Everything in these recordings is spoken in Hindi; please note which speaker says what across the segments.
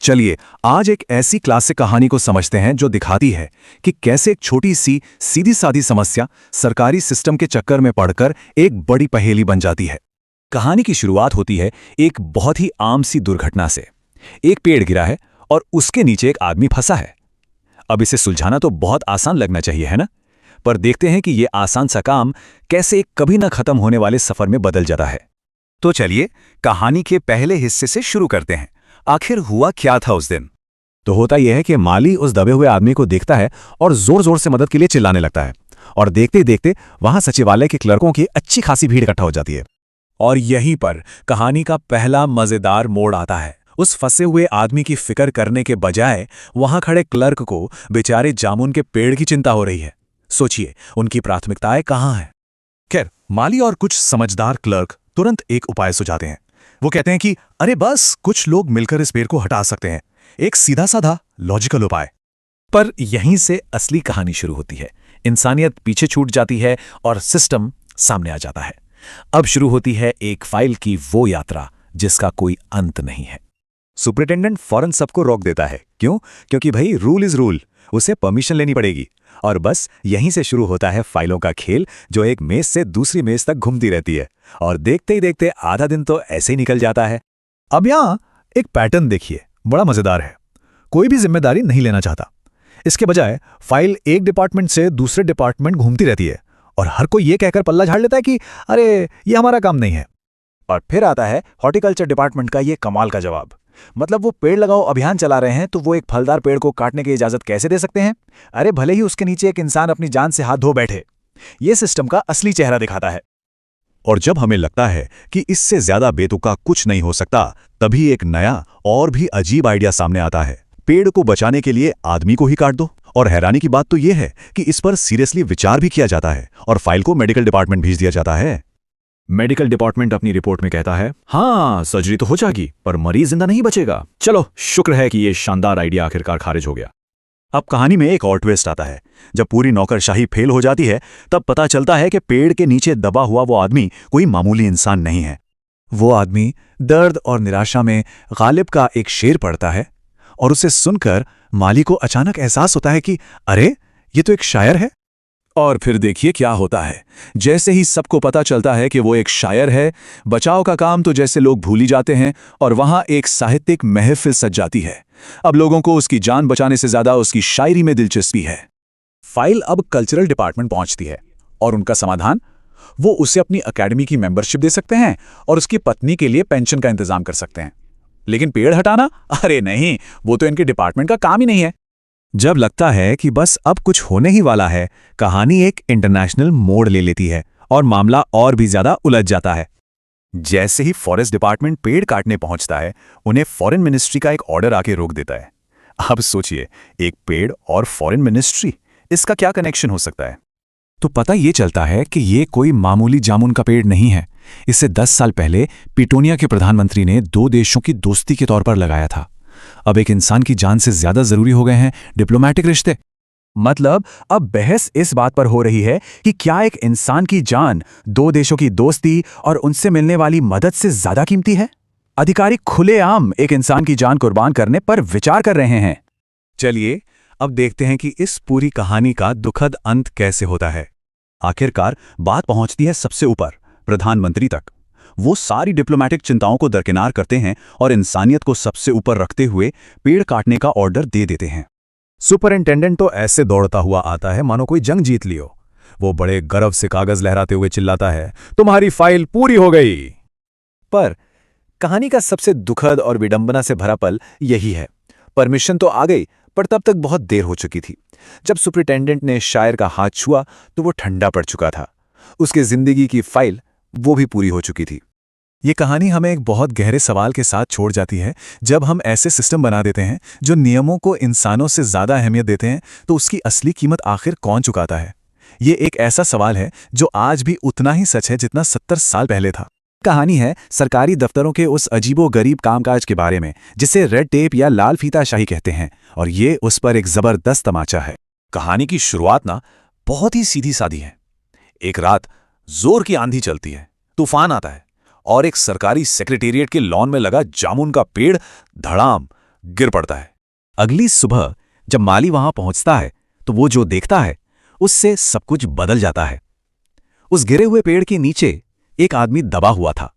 Speaker 1: चलिए आज एक ऐसी क्लासिक कहानी को समझते हैं जो दिखाती है कि कैसे एक छोटी सी सीधी सादी समस्या सरकारी सिस्टम के चक्कर में पड़कर एक बड़ी पहेली बन जाती है। कहानी की शुरुआत होती है एक बहुत ही आम सी दुर्घटना से। एक पेड़ गिरा है और उसके नीचे एक आदमी फंसा है। अब इसे सुलझाना तो बहुत आसान लगना चाहिए, है ना? पर देखते हैं कि यह आसान सा काम कैसे एक कभी न खत्म होने वाले सफर में बदल जाता है। तो चलिए कहानी के पहले हिस्से से शुरू करते हैं। आखिर हुआ क्या था उस दिन? तो होता यह है कि माली उस दबे हुए आदमी को देखता है और जोर जोर से मदद के लिए चिल्लाने लगता है। और देखते ही देखते वहां सचिवालय के क्लर्कों की अच्छी खासी भीड़ इकट्ठा हो जाती है। और यहीं पर कहानी का पहला मजेदार मोड़ आता है। उस फंसे हुए आदमी की फिक्र करने के बजाय वहां खड़े क्लर्क को बेचारे जामुन के पेड़ की चिंता हो रही है। सोचिए उनकी प्राथमिकताएं कहां हैं। खैर, माली और कुछ समझदार क्लर्क तुरंत एक उपाय सुझाते हैं। वो कहते हैं कि अरे बस कुछ लोग मिलकर इस पेड़ को हटा सकते हैं। एक सीधा साधा लॉजिकल उपाय। पर यहीं से असली कहानी शुरू होती है। इंसानियत पीछे छूट जाती है और सिस्टम सामने आ जाता है। अब शुरू होती है एक फाइल की वो यात्रा जिसका कोई अंत नहीं है। सुपरिटेंडेंट फौरन सबको रोक देता है। क्यों? क्योंकि भाई रूल इज रूल, उसे परमिशन लेनी पड़ेगी। और बस यहीं से शुरू होता है फाइलों का खेल, जो एक मेज से दूसरी मेज तक घूमती रहती है। और देखते ही देखते आधा दिन तो ऐसे ही निकल जाता है। अब यहां एक पैटर्न देखिए, बड़ा मजेदार है। कोई भी जिम्मेदारी नहीं लेना चाहता। इसके बजाय फाइल एक डिपार्टमेंट से दूसरे डिपार्टमेंट घूमती रहती है और हर कोई ये कहकर पल्ला झाड़ लेता है कि अरे ये हमारा काम नहीं है। और फिर आता है हॉर्टिकल्चर डिपार्टमेंट का ये कमाल का जवाब। मतलब वो पेड़ लगाओ अभियान चला रहे हैं तो वो एक फलदार पेड़ को काटने की इजाजत कैसे दे सकते हैं? अरे भले ही उसके नीचे एक इंसान अपनी जान से हाथ धो बैठे। ये सिस्टम का असली चेहरा दिखाता है। और जब हमें लगता है कि इससे ज्यादा बेतुका कुछ नहीं हो सकता, तभी एक नया और भी अजीब आइडिया सामने आता है। पेड़ को बचाने के लिए आदमी को ही काट दो। और हैरानी की बात तो यह है कि इस पर सीरियसली विचार भी किया जाता है और फाइल को मेडिकल डिपार्टमेंट भेज दिया जाता है। मेडिकल डिपार्टमेंट अपनी रिपोर्ट में कहता है, हाँ सर्जरी तो हो जाएगी पर मरीज जिंदा नहीं बचेगा। चलो शुक्र है कि यह शानदार आइडिया आखिरकार खारिज हो गया। अब कहानी में एक और ट्विस्ट आता है। जब पूरी नौकरशाही फेल हो जाती है तब पता चलता है कि पेड़ के नीचे दबा हुआ वो आदमी कोई मामूली इंसान नहीं है। वो आदमी दर्द और निराशा में गालिब का एक शेर पढ़ता है और उसे सुनकर माली को अचानक एहसास होता है कि अरे ये तो एक शायर है। और फिर देखिए क्या होता है। जैसे ही सबको पता चलता है कि वो एक शायर है, बचाव का काम तो जैसे लोग भूल ही जाते हैं और वहां एक साहित्यिक महफिल सज जाती है। अब लोगों को उसकी जान बचाने से ज्यादा उसकी शायरी में दिलचस्पी है। फाइल अब कल्चरल डिपार्टमेंट पहुंचती है और उनका समाधान, वो उसे अपनी एकेडमी की मेंबरशिप दे सकते हैं और उसकी पत्नी के लिए पेंशन का इंतजाम कर सकते हैं। लेकिन पेड़ हटाना, अरे नहीं, वो तो इनके डिपार्टमेंट का काम ही नहीं है। जब लगता है कि बस अब कुछ होने ही वाला है, कहानी एक इंटरनेशनल मोड़ ले लेती है और मामला और भी ज्यादा उलझ जाता है। जैसे ही फॉरेस्ट डिपार्टमेंट पेड़ काटने पहुंचता है, उन्हें फॉरेन मिनिस्ट्री का एक ऑर्डर आके रोक देता है। अब सोचिए, एक पेड़ और फॉरेन मिनिस्ट्री, इसका क्या कनेक्शन हो सकता है? तो पता ये चलता है कि ये कोई मामूली जामुन का पेड़ नहीं है। इसे 10 साल पहले पिटोनिया के प्रधानमंत्री ने 2 देशों की दोस्ती के तौर पर लगाया था। अब एक इंसान की जान से ज्यादा जरूरी हो गए हैं डिप्लोमेटिक रिश्ते। मतलब अब बहस इस बात पर हो रही है कि क्या एक इंसान की जान 2 देशों की दोस्ती और उनसे मिलने वाली मदद से ज्यादा कीमती है? अधिकारी खुलेआम एक इंसान की जान कुर्बान करने पर विचार कर रहे हैं। चलिए अब देखते हैं कि इस पूरी कहानी का दुखद अंत कैसे होता है। आखिरकार बात पहुंचती है सबसे ऊपर, प्रधानमंत्री तक। वो सारी डिप्लोमेटिक चिंताओं को दरकिनार करते हैं और इंसानियत को सबसे ऊपर रखते हुए पेड़ काटने का ऑर्डर दे देते हैं। सुपरिंटेंडेंट तो ऐसे दौड़ता हुआ आता है मानो कोई जंग जीत लियो। वो बड़े गर्व से कागज लहराते हुए चिल्लाता है, तुम्हारी फाइल पूरी हो गई। पर कहानी का सबसे दुखद और विडंबना से भरा पल यही है। परमिशन तो आ गई, पर तब तक बहुत देर हो चुकी थी। जब सुपरिंटेंडेंट ने शायर का हाथ छुआ तो वो ठंडा पड़ चुका था। उसके जिंदगी की फाइल वो भी पूरी हो चुकी थी। ये कहानी हमें एक बहुत गहरे सवाल के साथ छोड़ जाती है। जब हम ऐसे सिस्टम बना देते हैं जो नियमों को इंसानों से ज्यादा अहमियत देते हैं, तो उसकी असली कीमत आखिर कौन चुकाता है? ये एक ऐसा सवाल है जो आज भी उतना ही सच है जितना 70 साल पहले था। कहानी है सरकारी दफ्तरों के उस अजीबो-गरीब कामकाज के बारे में जिसे रेड टेप या लाल फीताशाही कहते हैं, और ये उस पर एक जबरदस्त तमाचा है। कहानी की शुरुआत ना बहुत ही सीधी सादी है। एक रात जोर की आंधी चलती है, तूफान आता है और एक सरकारी सेक्रेटेरिएट के लॉन में लगा जामुन का पेड़ धड़ाम गिर पड़ता है। अगली सुबह जब माली वहां पहुंचता है तो वो जो देखता है उससे सब कुछ बदल जाता है। उस गिरे हुए पेड़ के नीचे एक आदमी दबा हुआ था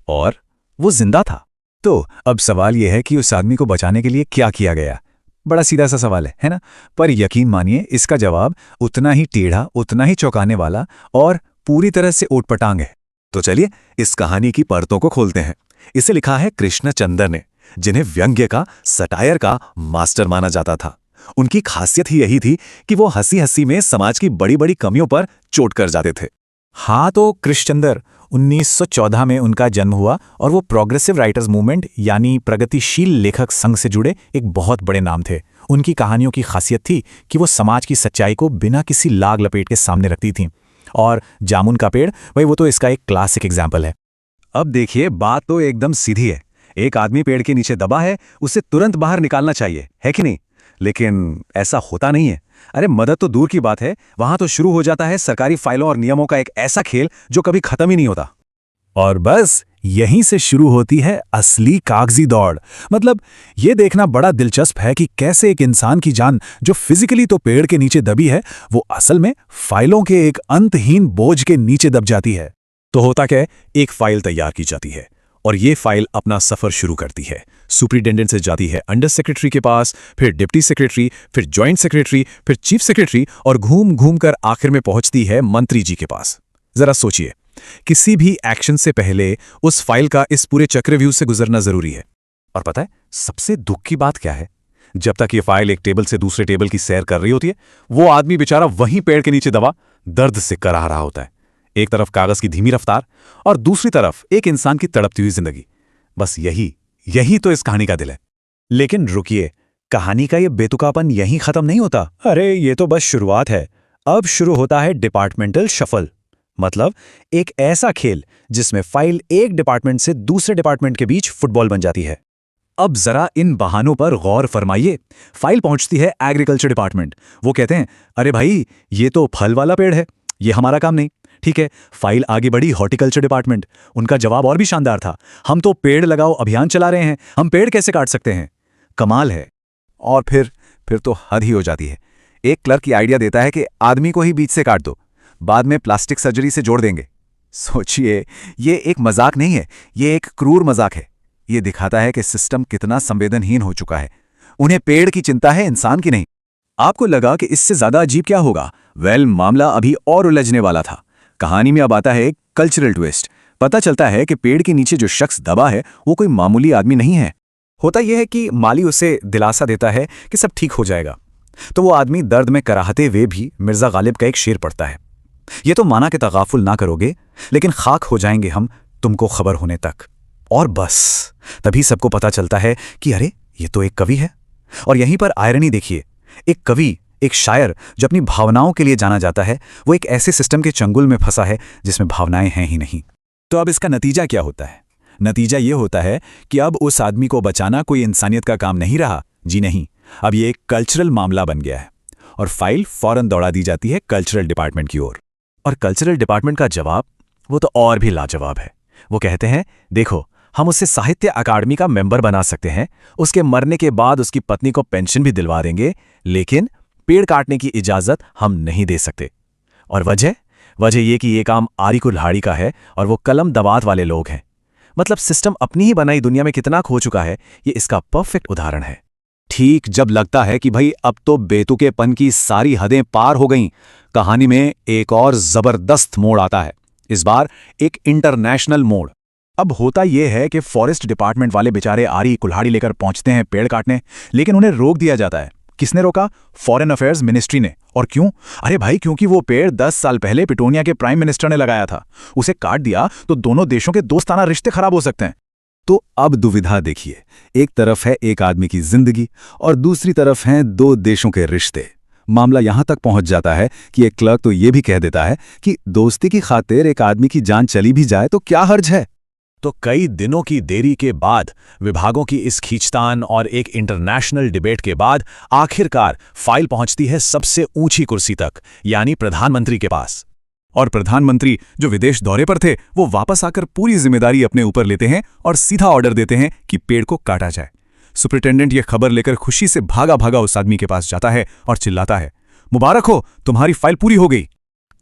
Speaker 1: और वो जिंदा था। तो अब सवाल यह है कि उस आदमी को बचाने के लिए क्या किया गया। बड़ा सीधा सा सवाल है ना? पर यकीन मानिए इसका जवाब उतना ही टेढ़ा, उतना ही चौंकाने वाला और पूरी तरह से ऊटपटांग है। तो चलिए इस कहानी की परतों को खोलते हैं। इसे लिखा है कृष्णचंद्र ने, जिन्हें व्यंग्य का, सटायर का मास्टर माना जाता था। उनकी खासियत ही यही थी कि वो हंसी हंसी में समाज की बड़ी बड़ी कमियों पर चोट कर जाते थे। हाँ, तो कृष्णचंद्र 1914 में उनका जन्म हुआ और वो प्रोग्रेसिव राइटर्स मूवमेंट यानी प्रगतिशील लेखक संघ से जुड़े एक बहुत बड़े नाम थे। उनकी कहानियों की खासियत थी कि वो समाज की सच्चाई को बिना किसी लाग लपेट के सामने रखती थीं। और जामुन का पेड़, भाई वो तो इसका एक क्लासिक एग्जाम्पल है। अब देखिए, बात तो एकदम सीधी है। एक आदमी पेड़ के नीचे दबा है, उसे तुरंत बाहर निकालना चाहिए, है कि नहीं? लेकिन ऐसा होता नहीं है। अरे मदद तो दूर की बात है, वहां तो शुरू हो जाता है सरकारी फाइलों और नियमों का एक ऐसा खेल जो कभी खत्म ही नहीं होता। और बस यहीं से शुरू होती है असली कागजी दौड़। मतलब ये देखना बड़ा दिलचस्प है कि कैसे एक इंसान की जान जो फिजिकली तो पेड़ के नीचे दबी है, वो असल में फाइलों के एक अंतहीन बोझ के नीचे दब जाती है। तो होता क्या है, एक फाइल तैयार की जाती है और ये फाइल अपना सफर शुरू करती है। सुपरिटेंडेंट से जाती है अंडर सेक्रेटरी के पास, फिर डिप्टी सेक्रेटरी, फिर जॉइंट सेक्रेटरी, फिर चीफ सेक्रेटरी और घूम घूम कर आखिर में पहुंचती है मंत्री जी के पास। जरा सोचिए, किसी भी एक्शन से पहले उस फाइल का इस पूरे चक्रव्यूह से गुजरना जरूरी है। और पता है सबसे दुख की बात क्या है? जब तक ये फाइल एक टेबल से दूसरे टेबल की सैर कर रही होती है, वो आदमी बेचारा वहीं पेड़ के नीचे दबा दर्द से कराह रहा होता है। एक तरफ कागज की धीमी रफ्तार और दूसरी तरफ एक इंसान की तड़पती हुई जिंदगी। बस यही तो इस कहानी का दिल है। लेकिन रुकिए, कहानी का ये बेतुकापन यहीं खत्म नहीं होता। अरे ये तो बस शुरुआत है। अब शुरू होता है डिपार्टमेंटल शफल। मतलब एक ऐसा खेल जिसमें फाइल एक डिपार्टमेंट से दूसरे डिपार्टमेंट के बीच फुटबॉल बन जाती है। अब जरा इन बहानों पर गौर फरमाइए। फाइल पहुंचती है एग्रीकल्चर डिपार्टमेंट। वो कहते हैं, अरे भाई ये तो फल वाला पेड़ है, ये हमारा काम नहीं। ठीक है, फाइल आगे बढ़ी हॉर्टिकल्चर डिपार्टमेंट। उनका जवाब और भी शानदार था, हम तो पेड़ लगाओ अभियान चला रहे हैं, हम पेड़ कैसे काट सकते हैं? कमाल है। और फिर तो हद ही हो जाती है। एक क्लर्क ये आइडिया देता है कि आदमी को ही बीच से काट दो, बाद में प्लास्टिक सर्जरी से जोड़ देंगे। सोचिए, ये एक मजाक नहीं है, ये एक क्रूर मजाक है। ये दिखाता है कि सिस्टम कितना संवेदनहीन हो चुका है। उन्हें पेड़ की चिंता है, इंसान की नहीं। आपको लगा कि इससे ज्यादा अजीब क्या होगा? वेल, मामला अभी और उलझने वाला था। कहानी में अब आता है एक कल्चरल ट्विस्ट। पता चलता है कि पेड़ के नीचे जो शख्स दबा है वो कोई मामूली आदमी नहीं है। होता यह है कि माली उसे दिलासा देता है कि सब ठीक हो जाएगा। तो वो आदमी दर्द में कराहते हुए भी मिर्जा गालिब का एक शेर पढ़ता है, ये तो माना कि तगाफुल ना करोगे, लेकिन खाक हो जाएंगे हम तुमको खबर होने तक। और बस तभी सबको पता चलता है कि अरे ये तो एक कवि है। और यहीं पर आयरनी देखिए, एक कवि, एक शायर जो अपनी भावनाओं के लिए जाना जाता है, वो एक ऐसे सिस्टम के चंगुल में फंसा है जिसमें भावनाएं हैं ही नहीं। तो अब इसका नतीजा क्या होता है? नतीजा ये होता है कि अब उस आदमी को बचाना कोई इंसानियत का काम नहीं रहा। जी नहीं, अब ये एक कल्चरल मामला बन गया है और फाइल फौरन दौड़ा दी जाती है कल्चरल डिपार्टमेंट की ओर। और कल्चरल डिपार्टमेंट का जवाब, वो तो और भी लाजवाब है। वो कहते हैं, देखो हम उसे साहित्य अकादमी का मेंबर बना सकते हैं, उसके मरने के बाद उसकी पत्नी को पेंशन भी दिलवा देंगे, लेकिन पेड़ काटने की इजाजत हम नहीं दे सकते। और वजह ये कि ये काम आरी कुल्हाड़ी का है और वो कलम दबात वाले लोग हैं। मतलब सिस्टम अपनी ही बनाई दुनिया में कितना खो चुका है, ये इसका परफेक्ट उदाहरण है। ठीक जब लगता है कि भाई अब तो बेतुकेपन की सारी हदें पार हो गईं, कहानी में एक और जबरदस्त मोड़ आता है। इस बार एक इंटरनेशनल मोड़। अब होता यह है कि फॉरेस्ट डिपार्टमेंट वाले बेचारे आरी कुल्हाड़ी लेकर पहुंचते हैं पेड़ काटने, लेकिन उन्हें रोक दिया जाता है। किसने रोका? फॉरेन अफेयर्स मिनिस्ट्री ने। और क्यों? अरे भाई, क्योंकि वो पेड़ 10 साल पहले पिटोनिया के प्राइम मिनिस्टर ने लगाया था। उसे काट दिया तो दोनों देशों के दोस्ताना रिश्ते खराब हो सकते हैं। तो अब दुविधा देखिए, एक तरफ है एक आदमी की जिंदगी और दूसरी तरफ हैं दो देशों के रिश्ते। मामला यहां तक पहुंच जाता है कि एक क्लर्क तो ये भी कह देता है कि दोस्ती की खातिर एक आदमी की जान चली भी जाए तो क्या हर्ज है। तो कई दिनों की देरी के बाद, विभागों की इस खींचतान और एक इंटरनेशनल डिबेट के बाद आखिरकार फाइल पहुंचती है सबसे ऊंची कुर्सी तक, यानी प्रधानमंत्री के पास। और प्रधानमंत्री जो विदेश दौरे पर थे, वो वापस आकर पूरी जिम्मेदारी अपने ऊपर लेते हैं और सीधा ऑर्डर देते हैं कि पेड़ को काटा जाए। सुपरिटेंडेंट ये खबर लेकर खुशी से भागा भागा उस आदमी के पास जाता है और चिल्लाता है, मुबारक हो, तुम्हारी फाइल पूरी हो गई।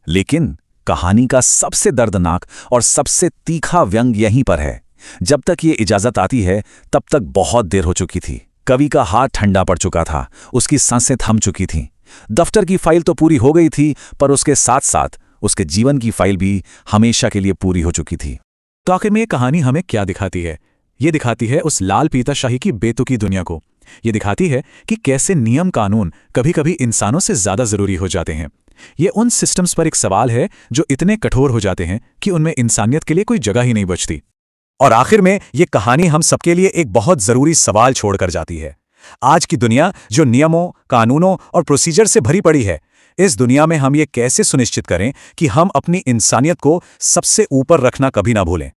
Speaker 1: लेकिन कहानी का सबसे दर्दनाक और सबसे तीखा व्यंग यहीं पर है। जब तक ये इजाजत आती है तब तक बहुत देर हो चुकी थी। कवि का हाथ ठंडा पड़ चुका था, उसकी सांसें थम चुकी थीं। दफ्तर की फाइल तो पूरी हो गई थी, पर उसके साथ साथ उसके जीवन की फाइल भी हमेशा के लिए पूरी हो चुकी थी। तो आखिर में ये कहानी हमें क्या दिखाती है? ये दिखाती है उस लाल पीताशाही की बेतुकी दुनिया को। ये दिखाती है कि कैसे नियम कानून कभी कभी इंसानों से ज्यादा जरूरी हो जाते हैं। ये उन सिस्टम्स पर एक सवाल है जो इतने कठोर हो जाते हैं कि उनमें इंसानियत के लिए कोई जगह ही नहीं बचती। और आखिर में ये कहानी हम सबके लिए एक बहुत जरूरी सवाल छोड़कर जाती है। आज की दुनिया जो नियमों, कानूनों और प्रोसीजर से भरी पड़ी है, इस दुनिया में हम ये कैसे सुनिश्चित करें कि हम अपनी इंसानियत को सबसे ऊपर रखना कभी ना भूलें।